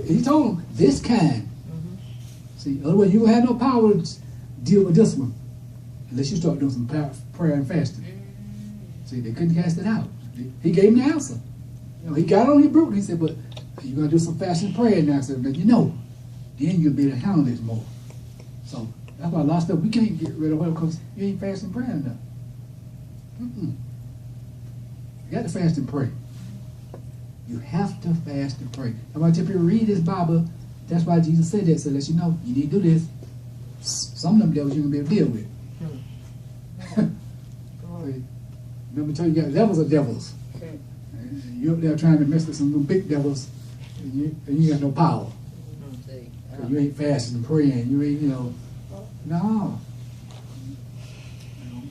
He told them, this kind. See, otherwise you will have no power to deal with this one unless you start doing some prayer and fasting. See, they couldn't cast it out. He gave him the answer. You know, he got on his brute. He said, but you're going to do some fasting and prayer now. I said, then you know, then you'll be able to handle this more. So that's why a lot of stuff we can't get rid of it because you ain't fasting and praying enough. You got to fast and pray. You have to fast and pray. I'm going to tell people read this Bible. That's why Jesus said that. So let you know you need to do this. Some of them devils you're going to be able to deal with. Remember, I told you got levels of devils. You're up there trying to mess with some little big devils, and you got no power. You ain't fasting and praying. You ain't, no.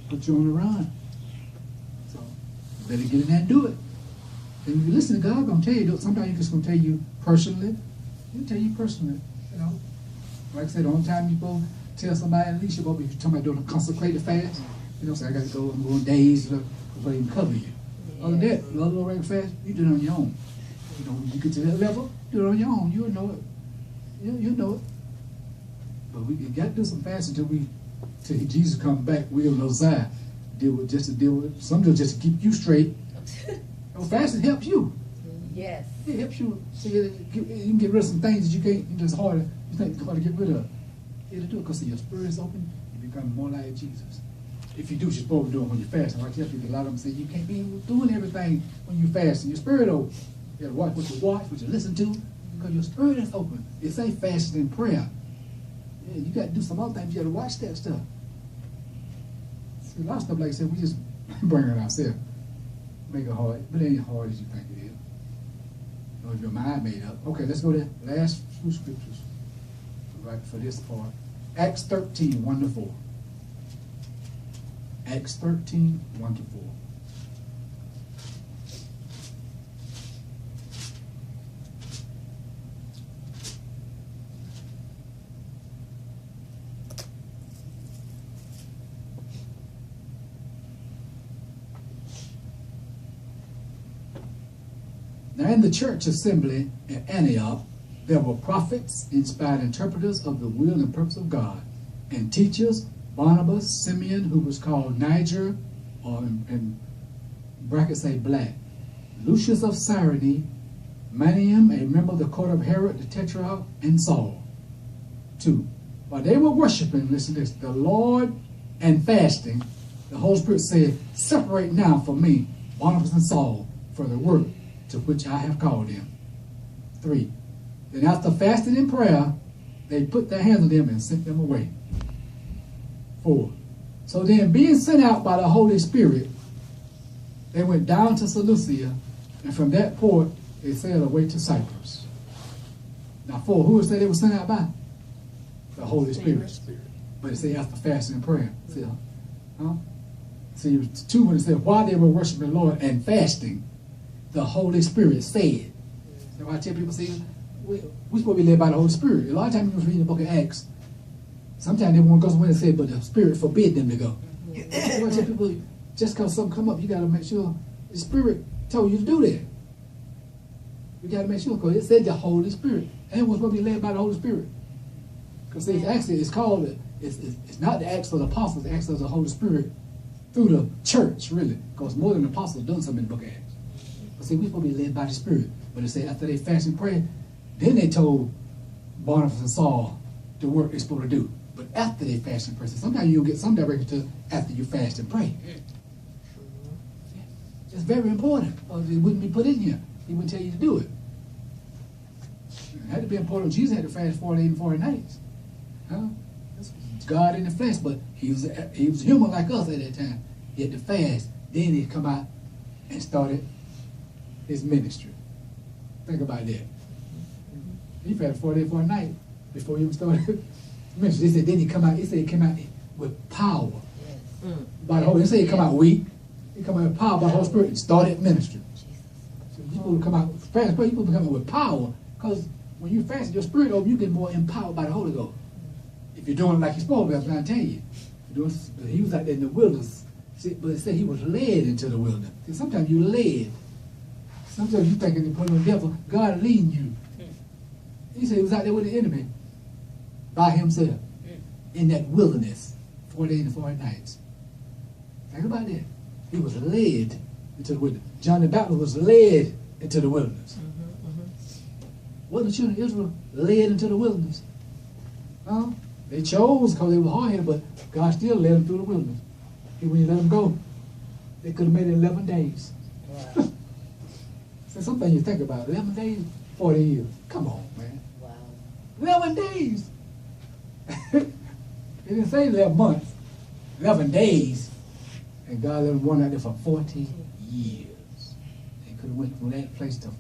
Put you on the run. So you better get in there and do it. And if you listen to God, gonna tell you. Sometimes He's just gonna tell you personally. He'll tell you personally. Like I said, the only time you go tell somebody, at least you're talking about doing a consecrated fast. Say I got to go. I'm going days before they can cover you. Other than that, a little regular fast, you do it on your own. When you get to that level, do it on your own. You'll know it. You'll know it. But we got to do some fasting till Jesus comes back. We're on the other side. Deal with some just to keep you straight. Fasting helps you. Yes. It helps you. See, you can get rid of some things that you can't. You think it's hard to get rid of. It'll do it because your spirit is open. You become more like Jesus. If you do what you're supposed to do when you fast. And I tell people, a lot of them say you can't be doing everything when you fast and your spirit open. You got to watch what you listen to, because your spirit is open. It say fasting and prayer. Yeah, you got to do some other things. You got to watch that stuff. See, a lot of stuff, like I said, we just bring it ourselves. Make it hard, but it ain't hard as you think it is. If your mind made up. Okay, let's go to the last few scriptures right for this part. Acts 13, 1-4. Acts 13, 1-4. Now in the church assembly at Antioch, there were prophets, inspired interpreters of the will and purpose of God, and teachers, Barnabas, Simeon, who was called Niger, or in brackets say black, Lucius of Cyrene, Manaen, a member of the court of Herod the Tetrarch, and Saul. 2. While they were worshiping, listen to this, the Lord and fasting, the Holy Spirit said, separate now for me Barnabas and Saul for the work to which I have called them. 3. Then after fasting and prayer, they put their hands on them and sent them away. 4. So then, being sent out by the Holy Spirit, they went down to Seleucia, and from that port they sailed away to Cyprus. Now 4, who was they were sent out by? The Holy Spirit. But it said after fasting and prayer. See, See, it was 2 when it said while they were worshiping the Lord and fasting, the Holy Spirit said. So I tell people, see, we're supposed to be led by the Holy Spirit. A lot of times you read the book of Acts, sometimes they won't go somewhere and say, but the Spirit forbid them to go. So I tell people, just because something come up, you got to make sure the Spirit told you to do that. You got to make sure, because it said the Holy Spirit. And we're supposed to be led by the Holy Spirit. Because it's called, it's not the Acts of the Apostles, the Acts of the Holy Spirit through the church, really. Because more than the Apostles done something in the book of Acts. But see, we're supposed to be led by the Spirit. But it said after they fasted and prayed, then they told Barnabas and Saul the work they're supposed to do. But after they fast and pray, so sometimes you'll get some direction to after you fast and pray. It's very important, or it wouldn't be put in here. He wouldn't tell you to do it. It had to be important. Jesus had to fast 40 days and 40 nights. It's God in the flesh, but he was human like us at that time. He had to fast. Then he'd come out and started his ministry. Think about that. He fasted 40 days, 40 nights before he even started ministry. They said then he came out with power. By the Holy. They say he come out weak. He come out with power by the Holy Spirit and started ministry. So people come out fast, but people come out with power, because when you fast, your spirit open, you get more empowered by the Holy Ghost. If you're doing it like you're supposed to, I'm trying to tell you. He was out there in the wilderness, but it said he was led into the wilderness. See, sometimes you're led. Sometimes you thinking you're putting on the devil, God leading you. He said he was out there with the enemy by himself in that wilderness, 40 days and 40 nights. Think about that. He was led into the wilderness. John the Baptist was led into the wilderness. Wasn't the children of Israel led into the wilderness? No. They chose because they were hard-headed, but God still led them through the wilderness. And when he let them go, they could have made it 11 days. Wow. So something you think about, 11 days, 40 years. Come on, man. Wow. 11 days. It didn't say 11 months. 11 days. And God let them run out there for 40 years. They could have went from that place to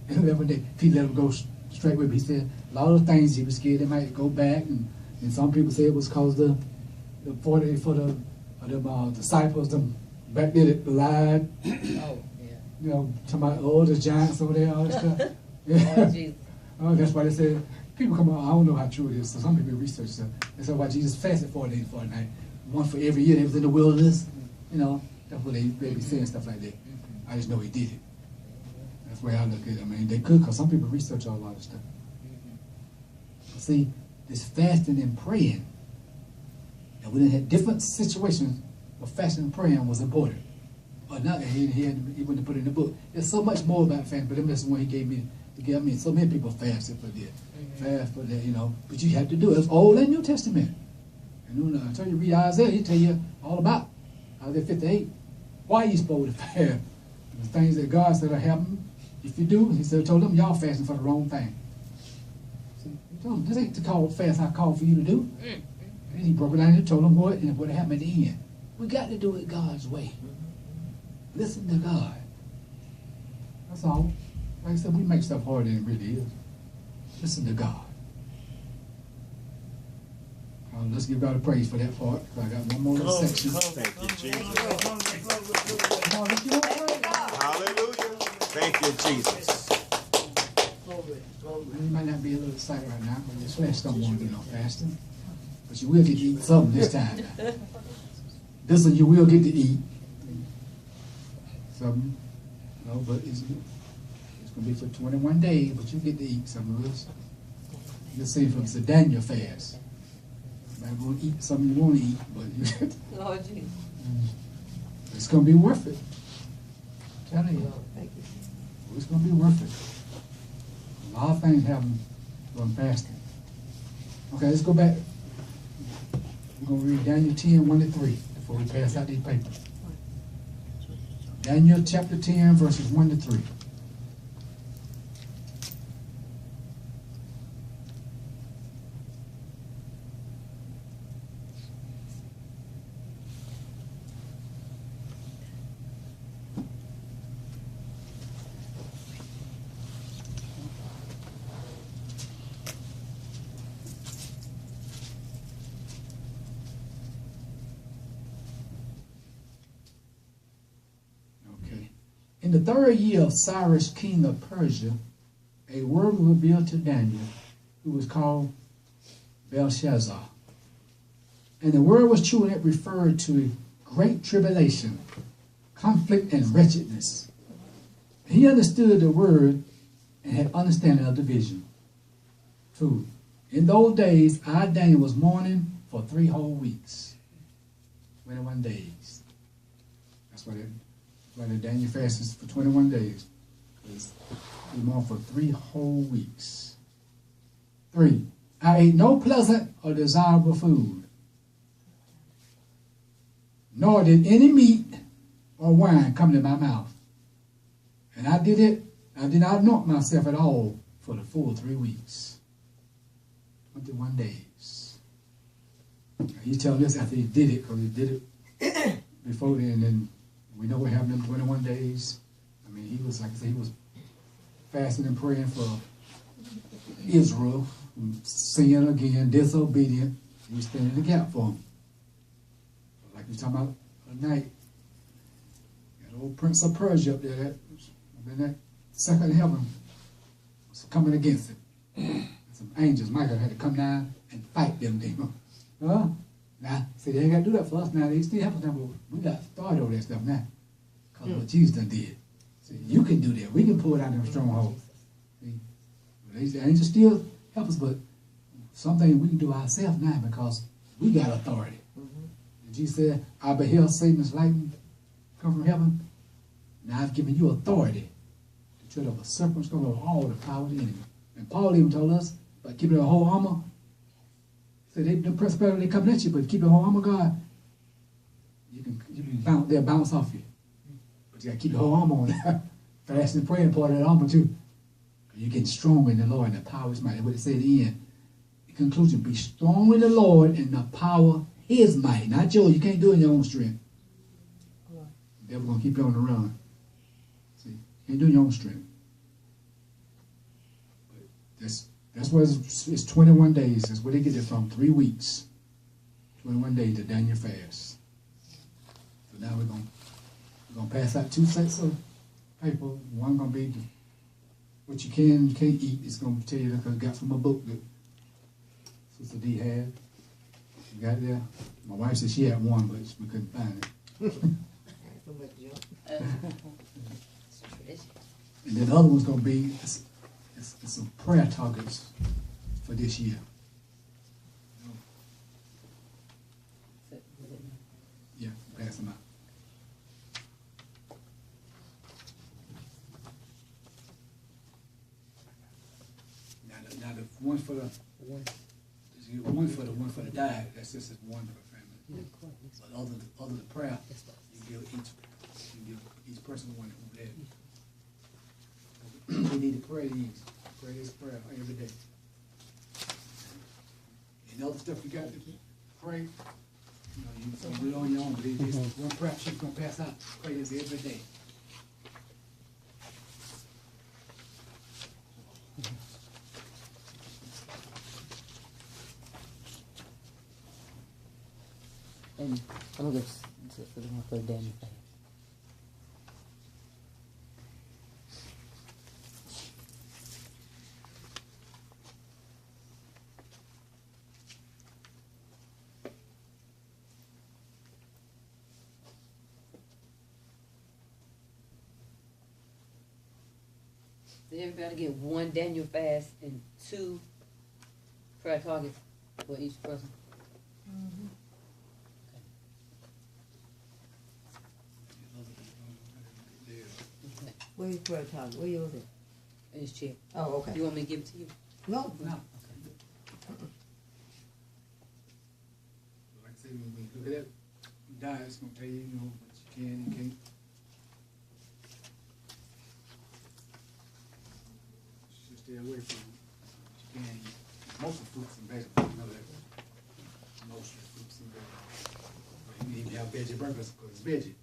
11 days. If he let them go straight with him, he said a lot of things he was scared they might go back. And some people say it was because the 40 for the disciples, them back there that lied. Oh, yeah. You know, talking about, oh, the giants over there, all that stuff. Yeah. Oh, Jesus. Oh, that's why they said, people come on, I don't know how true it is, so some people research stuff. They said why Jesus fasted 40 days and 40 nights. One for every year they was in the wilderness. You know, that's what they be saying, stuff like that. I just know he did it. That's the way I look at it. I mean, they could, because some people research a lot of stuff. See, this fasting and praying, and we done had different situations where fasting and praying was important. Or not, he wouldn't have put it in the book. There's so much more about fasting, but that's the one he gave me. I mean, so many people fasted for that. Fast for that, you know. But you have to do it. It's Old and New Testament. And I tell you, read Isaiah, he'll tell you all about Isaiah 58. Why you supposed to fast? The things that God said will happen. If you do, he said, told them, y'all fasting for the wrong thing. See, he told them, this ain't the call fast I called for you to do. And he broke it down and told them what, and what happened at the end. We got to do it God's way. Listen to God. That's all. Like I said, we make stuff harder than it really is. Listen to God. Let's give God a praise for that part. I got one more little section. Thank you, Jesus. Come on, let's give God praise. Hallelujah. Thank you, Jesus. You might not be a little excited right now, but your flesh don't want to do no fasting. But you will get to eat something this time. This one you will get to eat something. No, but it's going to be for 21 days, but you get to eat some of this. You'll see from the Daniel fast. I'm going to eat something you want to eat, but Lord Jesus. It's going to be worth it. I'm telling you. Thank you. It's going to be worth it. A lot of things happen from fasting. Okay, let's go back. We're going to read Daniel 10, 1 to 3 before we pass out these papers. Daniel chapter 10, verses 1 to 3. In the 3rd year of Cyrus, king of Persia, a word was revealed to Daniel, who was called Belshazzar. And the word was true, and it referred to great tribulation, conflict, and wretchedness. He understood the word and had understanding of the vision. 2. In those days, I, Daniel, was mourning for 3 whole weeks. 21 days. That's what it is. Like the Daniel fasts for 21 days. We mourn for 3 whole weeks. 3. I ate no pleasant or desirable food, nor did any meat or wine come to my mouth. And I did not anoint myself at all for the full 3 weeks. 21 days. He's telling us after he did it, because he did it before then, and then we know what happened in 21 days. I mean, he was, like I said, he was fasting and praying for Israel, sin again, disobedient. He was standing in the gap for them. Like we were talking about tonight, that old Prince of Persia up there, that second heaven was coming against it. Some angels, Michael, had to come down and fight them demons. Now, see, they ain't got to do that for us now. They still have us now, but we got started over that stuff now. Because what Jesus done did. See, you can do that. We can pull it out of them strongholds. See? The angels still help us, but something we can do ourselves now because we got authority. And Jesus said, I beheld Satan's lightning come from heaven. Now I've given you authority to tread over serpents, over all the power of the enemy. And Paul even told us, by keeping the whole armor, he said, the prosperity they coming at you, but keep the whole armor, God, you can bounce, they'll bounce off you. But you got to keep the whole armor on. Fasting and praying part of that armor too. You're getting stronger in the Lord and the power of his might. That's what it said at the end. In conclusion, be strong in the Lord and the power of his might. Not yours. You can't do it in your own strength. The devil's going to keep you on the run. See, you can't do it in your own strength. But that's where it's 21 days. That's where they get it from. 3 weeks. 21 days to Daniel fast. So now we're going to pass out 2 sets of paper. One going to be what you can and you can't eat. It's going to tell you that I got from a book that Sister D had. She got it there. My wife said she had one, but we couldn't find it. And then the other one's going to be it's some prayer targets for this year. Yeah, pass them out. Now the one for the one for the diet. That's just one for the family. But other the prayer, you give each person one over there. We need to pray these. Pray this prayer every day. And other stuff you got to pray. You can do it on your own. But this one prayer she's gonna pass out. Pray this every day. And I'm going to put Daniel fast. Did everybody get 1 Daniel fast and 2 prayer targets for each person? Where you prayer time? Where you was it? In his chair. Oh, okay. You want me to give it to you? No. No. Like I said, when we look at that diet, it's going to tell you, what you can and can't. Just stay away from what you can eat. Mostly fruits and vegetables, you know that. Mostly fruits and vegetables. But you can even have veggie burgers because it's veggie.